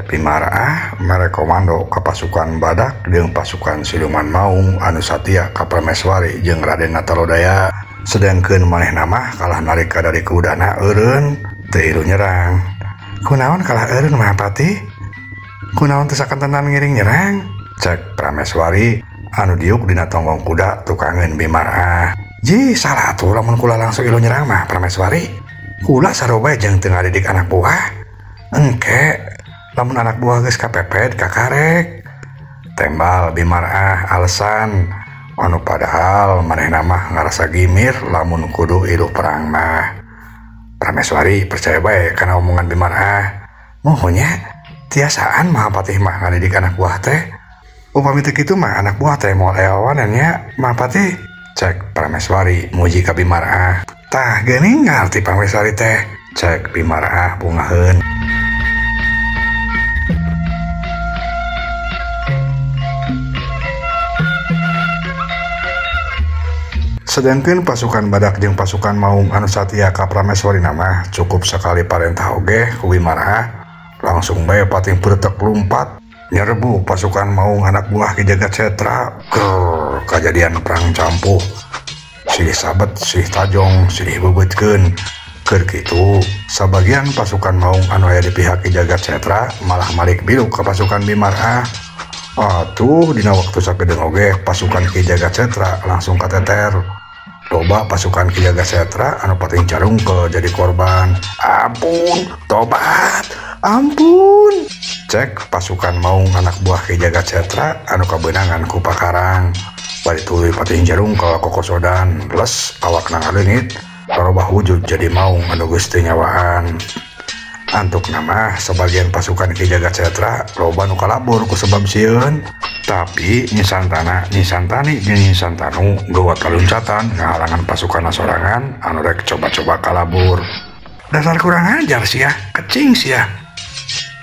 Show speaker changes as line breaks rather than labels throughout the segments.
cek Bimarah mere komando ke pasukan badak jeung pasukan siluman maung anu satia ka Prameswari jeung Raden Natalodaya. Sedangkeun manehna mah kalah narika dari kudana eureun teu ilu nyerang. Kunaon kalah eureun Mahapati? Kunaon teu sakantenan ngiring nyerang? Cek Prameswari anu diuk dina tonggong kuda tukangeun Bimarah. Ji salah atuh lamun kula langsung ilu nyerang mah Prameswari. Kula saroba jeung teu ngadidik anak buah. Engke lamun anak buah geus kapepet kakarek. Tembal Bimarah alasan anu padahal manehna mah ngarasa gimir lamun kudu ilu perang mah. Prameswari percaya bae kana omongan Bimarah. Mohonya tiasaan Mahapati mah ngadidik anak buah teh. Upami teu kitu mah anak buah teh moal ewanan nya Mahapati. Cek Prameswari muji ka Bimarah. Tah geuning ngarti Prameswari teh. Cek Bimarah bungaheun. Sedangkan pasukan badak jeung pasukan maung anu satia ka Prameswari nama cukup sekali parentah oge ku Bimarah langsung bae pating peuretek lumpat nyerbu pasukan maung anak buah Ki Jagatsetra. Kejadian perang campuh silih sabet silih tajong silih bebeutkeun. Keur kitu sabagian pasukan maung anu aya di pihak Ki Jagatsetra malah malik biluk ke pasukan Bimarah. Atuh dina waktu sakedeung oge pasukan Ki Jagatsetra langsung kateter. Loba pasukan Ki Jagatsetra anu pating carungkel jadi korban. Ampun, tobat, ampun. Cek pasukan maung anak buah Ki Jagatsetra anu kabeunangan ku Pakarang. Bari tuluy pating carungkel kokosodan, les awakna ngaleungit, karobah wujud jadi maung anu geus teu nyawaan. Antuk nama sebagian pasukan Ki Jagatsetra loba nu kalabur ku sebab sieun. Tapi Nyi Santani jeung Nyi Santanu gawat kaluncatan ngahalangan pasukan sorangan anu rek coba-coba kalabur. Dasar kurang ajar sia, kecing sia.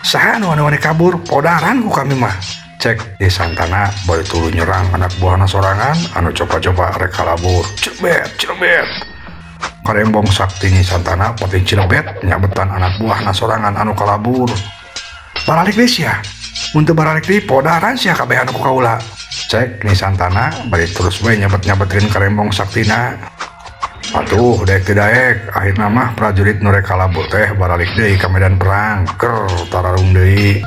Saha anu wani kabur podaran ku kami mah. Cek Nyi Santana bari tuluy nyerang anak buahna sorangan anu coba-coba rek kalabur. Cirebet. Karembong sakti Nyi Santana pating cilebet nyabetan anak buahna sorangan anu kalabur. Baralik deui sia. Mun teu baralik deui podaran sia kabeh anu ku kaula. Cek Nyi Santana bari terus bae nyabet-nyabetkeun karembong saktina. Atuh daek teu daek akhirna mah prajurit nu rek kalabur teh baralik deui ka medan perang. Tararung deui.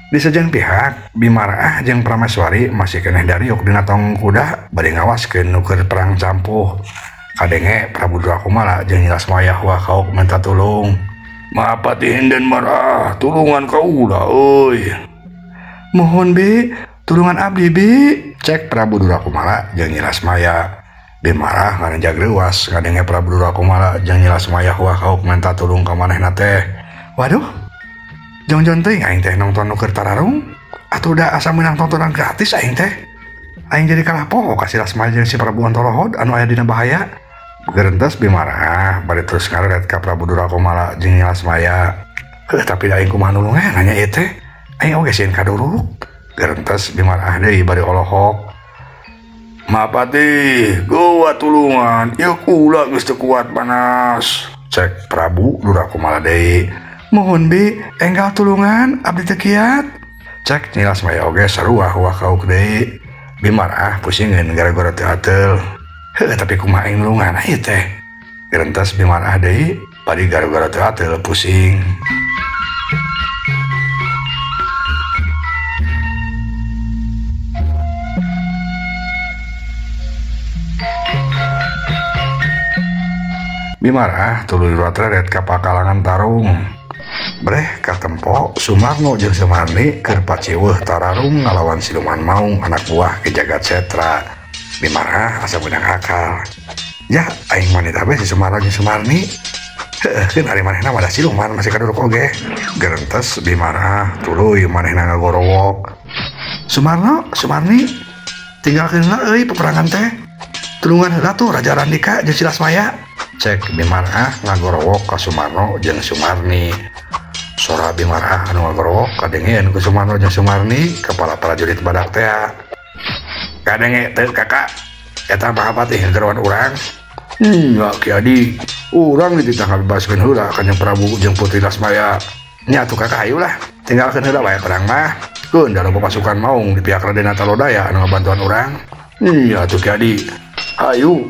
Di sejen pihak Bimarah jeung Prameswari masih keneh dariuk dina tong kuda bari ngawaskeun nu keur perang campuh. Kadenge Prabu Durakumala jeung Nyi Lasmayah wakaok minta tulung. Mahapati hinden marah tulungan kaula euy. Mohon bi tulungan abdi bi. Cek Prabu Durakumala jeung Nyi Lasmayah. Bimarah ngarenjag leuwas kadenge Prabu Durakumala jeung Nyi Lasmayah wakaok minta tulung ka manehna teh. Waduh, jong-jong teuing aing teh nonton nu keur tararung atuh da asa meunang tontonan gratis aing teh. Aing jadi kalah poho ka si Lasmayah jeung si Prabu Antalohod anu aya dina bahaya. Geurentes Bimarah bari terus ngareret ka Prabu Durakumala jeung Nyi Lasmayah. Tapi da aing kumaha nulungan nanya ieu teh. Aing oge sieun kaduruk. Geurentes Bimarah deui bari olohok. Mahapati, gowa tulungan, ieu kula geus teu kuat panas. Cek Prabu Durakumala deui. Mohon bi, enggal tulungan, abdi teu kiat. Cek Nyi Lasmayah oge saruah wakauk deui. Bimarah pusingeun gara-gara teu ateul. Tapi kumaha aing nulungan ieu teh. Geurentes Bimarah deui, bari gara-gara teu ateul pusing. Bimarah tuluy ratret ka pakalangan tarung. Breh katempo Sumarno jeung Sumarni keur paciweuh tararung ngalawan siluman maung anak buah Ki Jagatsetra. Bimarah asa beunang akal. Ya aing manita bae si Sumarno jeung Sumarni. Heueuh keun ari manehna mah da siluman masih kaduruk oge. Geurentes Bimarah tuluy manehna ngagorowok. Sumarno, Sumarni, tinggalkan heula euy peperangan teh. Tulungan heula tuh Raja Randika jeung si Lasmaya. Cek Bimarah ngagorowok ka Sumarno jeung Sumarni. Sora Bimarah anu ngagorowok kadengeun ku Sumarno jeung Sumarni, kepala prajurit badak teh. Kadenge teu kakak, eta Mahapati ngagorowan urang. Ya Ki Adi, urang dititah ngabebaskeun heula ka Prabu jeung Putri Lasmaya. Nya atuh kakak ayolah, tinggalkeun heula bae perang mah. Keun dalam pasukan maung di pihak Raden Atalodaya anu ngabantuan urang. Iya atuh Ki Adi. Ayo.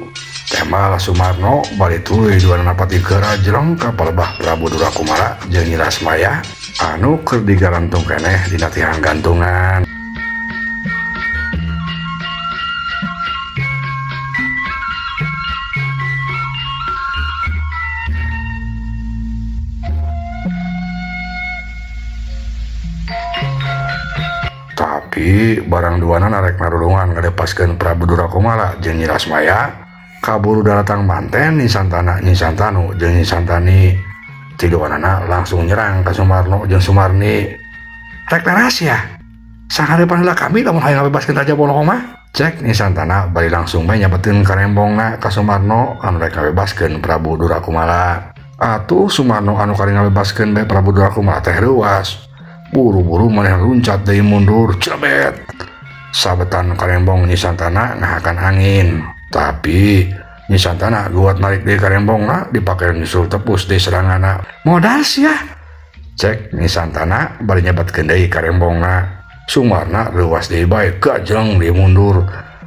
Temal Sumarno bari tuluy duana pati kerajreng ka palebah Prabu Durakumala jeung Nyi Lasmaya anu keur digarantung keneh dina tihang gantungan. Tapi barang duana narek narulungan ngadepaskeun Prabu Durakumala jeung Nyi Lasmaya kaburu daratang manten Nyi Santana Nyi Santanu jeung Nyi Santani. Tiluanana langsung nyerang ka Sumarno jeung Sumarni. Rek naras ya, sangarepan heula kami lamun hayang ngabebaskeun Raja Boloho mah. Cek Nyi Santana bari langsung bae nyabeteun karembongna ka Sumarno anu rek ngabebaskeun Prabu Durakumala. Atuh Sumarno anu kari ngabebaskeun bae Prabu Durakumala teh reuas. Buru-buru maneh luncat deui mundur, cebet. Sabetan karembong Nyi Santana ngahakan angin. Tapi Nyi Santana guat narik deui karembongna dipake nyusul tepus deui serangana. Modal sia. Cek Nyi Santana bari nyebatkeun deui karembongna. Sumarna leuwas deui bae gajeng deui mundur.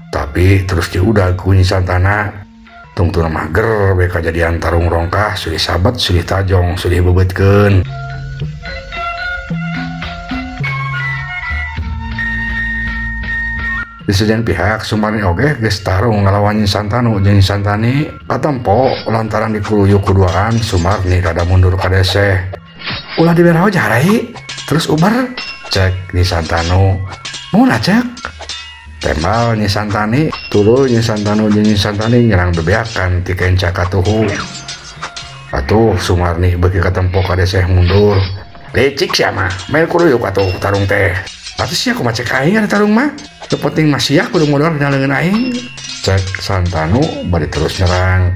Tapi terus diudag ku Nyi Santana. Tungtuna mah ger bae kajadian tarung rongkah sulih sabet sulih tajong sulih bebeutkeun. Di sejen pihak Sumarni oge geus tarung ngalawan Nyi Santanu jeung Nyi Santani katempo lantaran dikuluyuk kuduaan Sumarni rada mundur kadese. Ulah diberaho jarai terus ubar. Cek Nyi Santanu. Mun cek. Tembal Nyi Santani tuluy Nyi Santanu jeung Nyi Santani nyerang bebeakan ti kenca katuhu. Atuh Sumarni beuki katempo kadese mundur. Lecik sia mah, mel kuluyuk atuh tarung teh. Atuh sia kumaha cek aing ada tarung mah. Sepenting masih kudu modal dina leungeun aing. Cek Santanu bari terus nyerang.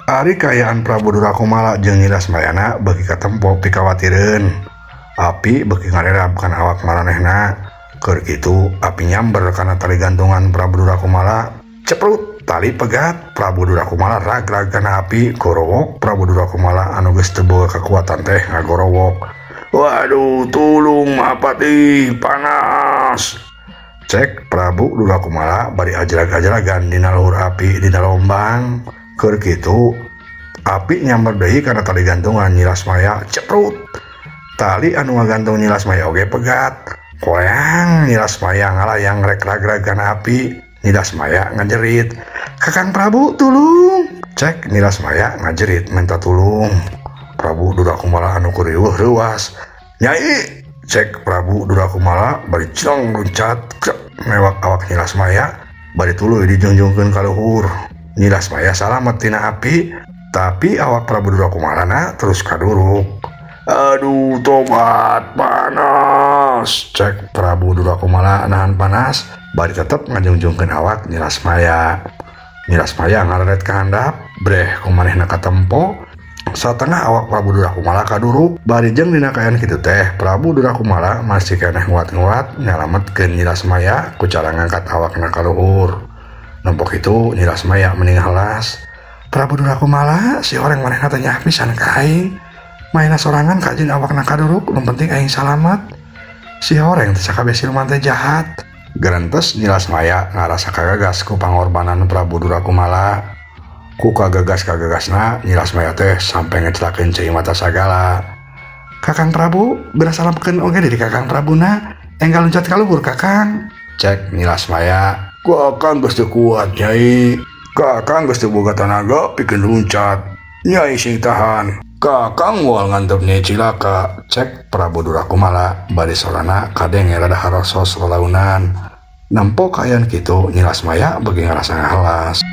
Ari kayaan Prabu Durakumala jeung Nyi Lasmayana beuki katempo pikawatireun. Api beuki ngarerab kana awak maranehna. Keur kitu api nyamber kana tali gantungan Prabu Durakumala. Ceprut tali pegat Prabu Durakumala ragrag kana api gorowok Prabu Durakumala anu geus teu boga kakuatan teh ngagorowok. Waduh tulung Mahapati panas. Cek Prabu Durakumala bari ajrag-ajragan dina luhur api dina lombang. Keur kitu api nyamber deui kana tali gantungan Nyi Lasmaya ceprut. Tali anu ngagantung Nyi Lasmaya oge pegat. Koyang Nyi Lasmaya ngalayang rek ragrag kana api. Nyi Lasmaya ngajerit, "Kakang Prabu tulung." Cek Nyi Lasmaya ngajerit minta tulung. Prabu Durakumala anu kuriweuh reuas. "Nyai." Cek Prabu Durakumala bari cong luncat mewak awak Nyi Lasmaya bari tuluy dijungjungkeun ka luhur. Nyi Lasmaya salamet tina api, tapi awak Prabu Durakumalana terus kaduruk. "Aduh tobat panas." Cek Prabu Durakumala nahan panas, bari tetep ngajungjungkeun awak Nyi Lasmaya. Nyi Lasmaya ngareret ka handap, breh kumanehna katempo. Satengah awak Prabu Durakumala kaduruk, bari jeung dina kaayaan kitu teh Prabu Durakumala masih keneh nguat-nguat nyalametkeun Nyi Lasmaya ku cara ngangkat awakna ka luhur. Nampok itu Nyi Lasmaya mending halas. "Prabu Durakumala si orang manehna teh nyah pisan ka aing. Maena sorangan ka jeung awakna kaduruk, nu penting aing salamet. Si horeng teh sakabe siluman teh jahat." Gerentes Nyi Lasmaya ngarasa kagagas ku pangorbanan Prabu Durakumala. Ku kagagas-kagagasna Nyi Lasmaya teh sampe ngecelakeun cai mata sagala. "Kakang Prabu, beura salamkeun oge deui Kakang Prabuna, enggal loncat ka luhur Kakang." Cek Nyi Lasmaya. Kakang geus teu kuat Nyai. Kakang geus teu boga tanaga pikeun luncat. Nyai sing tahan. Kakang moal ngantep Nyai cilaka, cek Prabu Durakumala bari sorana kadenge rada harosos lelaunan. Nampok kayan kitu Nyi Lasmaya beuki ngarasa ngahalas.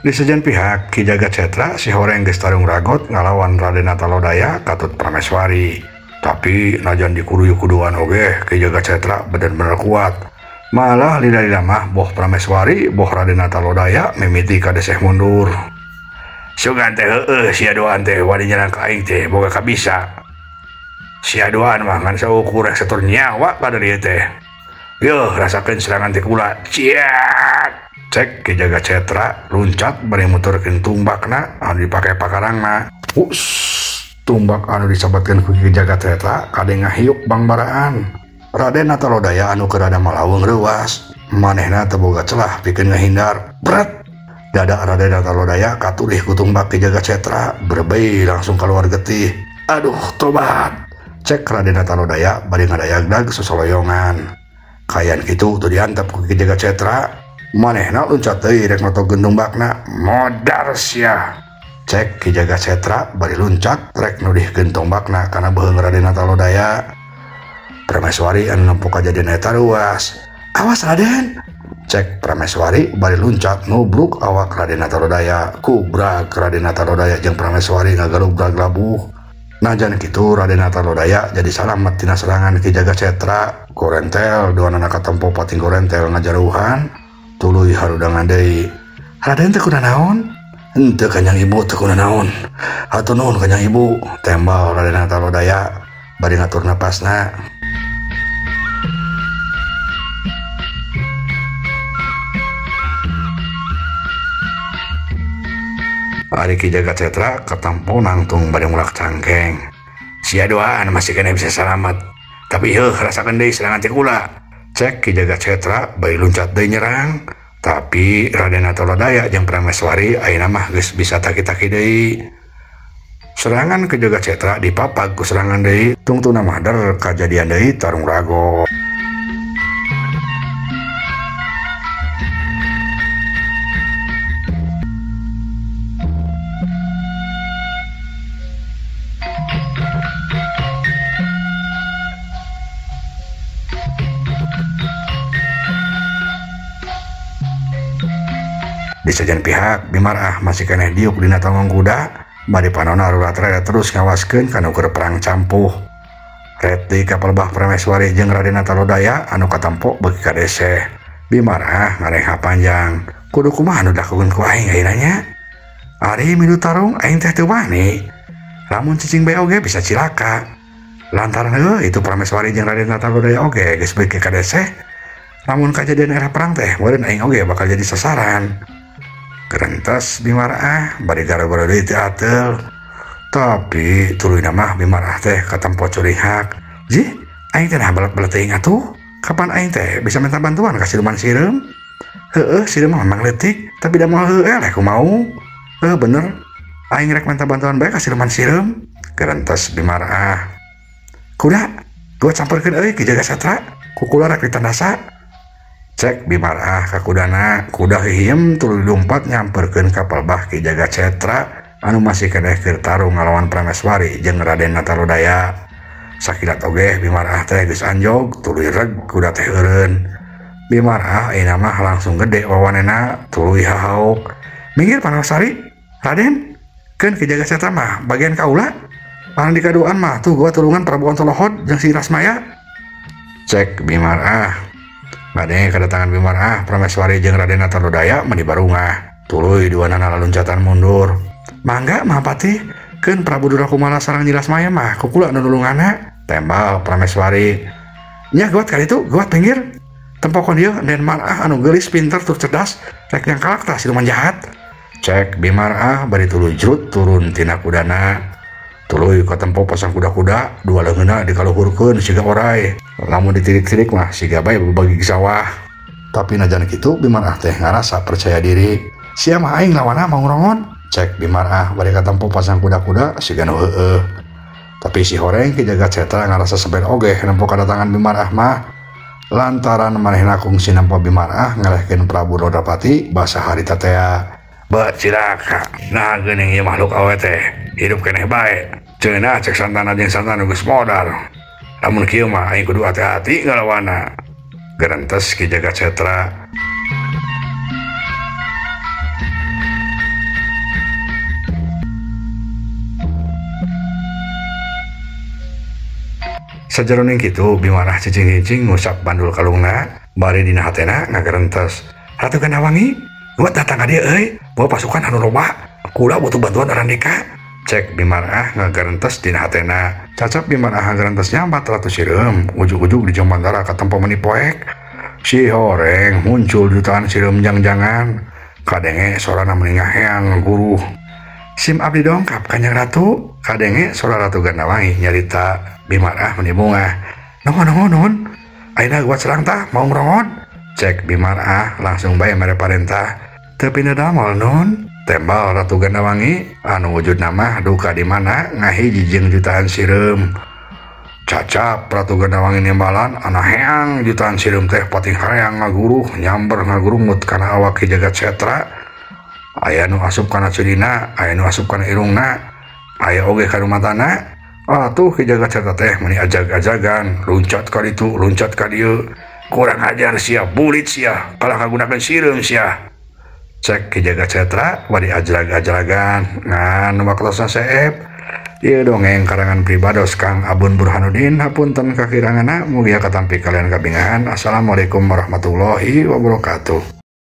Di sejen pihak Ki Jagacetra si horeng geus tarung ragot ngalawan Raden Natalodaya katut Prameswari. Tapi najan dikuruyu kuduan oge Ki Jagacetra bener-bener kuat. Malah lila-lila mah boh Prameswari boh Raden Natalodaya mimiti ka deseh mundur. Sugan teh heueuh sia doan teh wani nyerang ka aing teh boga kabisa. Sia doan mah ngan saukur rek setur nyawa ka dieu teh. Yeuh rasakeun serangan teh kula. Ciat. Cek Ki Jagacetra luncat bari muturkeun tumbakna anu dipake pakarangna. Tumbak anu disabatkeun ku Ki Jagacetra kade ngahiuk bangbaraan. Raden Natalodaya anu keur rada malaweung reuwas, manehna teu boga celah pikeun ngahindar. Bret. Dada Raden Natalodaya katurih ku tumbak Ki Jagacetra, berbei langsung keluar getih. Aduh, tobat. Cek Raden Natalodaya bari ngadayagdag sosoloyongan. Kayan kitu teu diantep ku Ki Jagacetra. Manehna luncat deui rek notogeun tumbakna. Modar sia. Cek Ki Jagacetra bari luncat rek nudihkeun tombakna kana beuheung Raden Natalodaya. Prameswari anu nempo kajadian eta ruas. Awas Raden. Cek Prameswari bari luncat nubruk awak Raden Natalodaya. Kubrag Raden Natalodaya jeung Prameswari ngagalubrag labuh. Najan kitu Raden Natalodaya jadi salamet tina serangan Ki Jagacetra. Gorentel duanana katempo pating gorentel ngajaruhan. Tuluy harudangan deui. Raden teu kunaon naon? Henteu Kanjang Ibu teu kunaon naon. Hatur nuhun Kanjang Ibu. Tembal Raden Natalodaya bari ngatur napasna. Ari Ki Jagacetra katampo nangtung bari mulak cangkeng. Sia doaan masih kena bisa selamat. Tapi heuh rasakeun deui serangan teh kula. Cek Ki Jagacetra bari luncat deui nyerang. Tapi Raden Natalodaya jeung Prameswari ayeuna mah geus bisa taki-taki deui. Serangan Ki Jagacetra dipapag ku serangan deui. Tungtuna mah der kajadian deui tarung ragot. Di sejen pihak Bimarah masih keneh diuk dina tongong kuda bari panonna rurat rere terus ngawaskeun kana keur perang campuh. Reti kapal bah Prameswari jeung Raden Natalodaya anu katampo beuki ka deseh. Bimarah ngareha panjang. Kudu kumaha anu dilakukeun ku aing ayeuna nya? Ari milu tarung aing teh teu wani. Lamun cicing bae oge bisa cilaka. Lantaran itu Prameswari jeung Raden Natalodaya oge geus beuki ka deseh. Lamun kajadian era perang teh meureun aing oge bakal jadi sasaran. Kerentas Bimarah bari gara-gara deui teu ateul. Tapi tuluyna mah Bimarah teh katempo curihak. Ji, aing teh nah balat-balat teuing atuh. Kapan aing teh bisa minta bantuan ka Siluman Sireum? Heueuh, Sireum mah memang leutik, tapi da moal heueuh eleh kumau. Bener. Aing rek minta bantuan bae ka Siluman Sireum. Kerentas Bimarah. Kuda, gua camperkeun euy Ki Jagacetra. Ku kula rek ditandasa. Cek Bimarah ka kudana, kuda hihiem tuluy lumpat nyamperkeun kapal bah Ki Jagacetra anu masih keneh keur tarung ngalawan Prameswari jeung Raden Natalodaya. Sakilat oge Bimarah teh geus anjog tuluy reg kuda teh eureun. Bimarah ayeuna mah langsung gede wawanena tuluy hahauk. Minggir Prameswari, Raden, keun Ki Jagacetra mah bagian kaula. Paran di kaduaan mah tuh gua tulungan Prabu Ontolohod jeung si Lasmaya. Cek Bimarah. Bade kedatangan Bimarah, Prameswari jeung Raden Natalodaya meni barungah. Tuluy duanana laluncatan mundur. Mangga Mahapati, keun Prabu Durakumala sareng Nyiras Maya mah kukula anu nulunganna. Tembal Prameswari. Nya gawat kali itu, gawat pinggir. Tempokon dieu den Marah anu geulis pinter tur cerdas, rek yang kalak tah siluman jahat. Cek Bimarah bari tuluy jrut turun tina kudana. Tuluy katempo pasang kuda-kuda, dua leungeunna dikaluhurkeun siga oray. Lamun ditirik-tirik mah siga bae bagi sawah. Tapi najan kitu Bimarah teh ngarasa percaya diri. Sia mah aing lawanna mau ngerongon. Cek Bimarah bari katempo pasang kuda-kuda siga nu heueuh. Tapi si Horeng Ki Jagatsetra ngarasa seben oge nempo kadatangan Bimarah mah. Lantaran manehna kungsi nampa Bimarah ngalehkeun Prabu Rodapati basa harita teh. Bat cilaka, nah geuning ieu makhluk awe teh hidup keneh bae. Ceunah cek santana jeung santana geus modal. Lamun kieu mah aing kudu hati-hati ngalawanna. Gerantes Ki Jagatsetra. Sajeroning kitu Bimarah cicing-cicing ngusap bandul kalungna, bari dina hatena ngagerentes. Ratu Gandawangi, gawat datang ka dieu euy, bawa pasukan anu loba. Kula butuh bantuan Randika. Cek Bimarah ngagerentes dina hatena. Cacap Bimarah ngagerentesnya 400 sireum, ujug-ujug di Jombantara katempo meni poek. Si Horeng muncul jutaan sireum jang-jangan. Kadenge sorana meni ngaheang guruh. Sim abdi dongkap Kanjeng Ratu. Kadenge sora Ratu Gandawangi nyarita Bimarah meni bunga. Nongon. Ayeuna gawat serang tah mau ngrongon. Cek Bimarah langsung bae mere parentah. Teu pindah damel nun. Tembal Ratu Gandawangi anu wujudna mah duka di mana ngahiji jeung jutaan sireum. Cacap Ratu Gandawangi nimbalan ana heang jutaan sireum teh pating hareang ngaguruh nyamber ngagurungut kana awak Ki Jagatsetra. Aya nu asup kana ceulina, aya nu asup kana irungna, aya oge kana matana. Atuh Ki Jagatsetra teh meni ajag-ajagan, loncat ka ditu, loncat ka dieu. Kurang ajar sia, bulit sia, kalah kagunakeun sireum sia. Cek Ki Jagatsetra bari ajrag-ajragan ngan waktosna seep. Ieu dongeng karangan Pribados Kang Abun Burhanuddin. Hapunten kakiranganna mugia katampi kalian kabingahan. Assalamualaikum warahmatullahi wabarakatuh.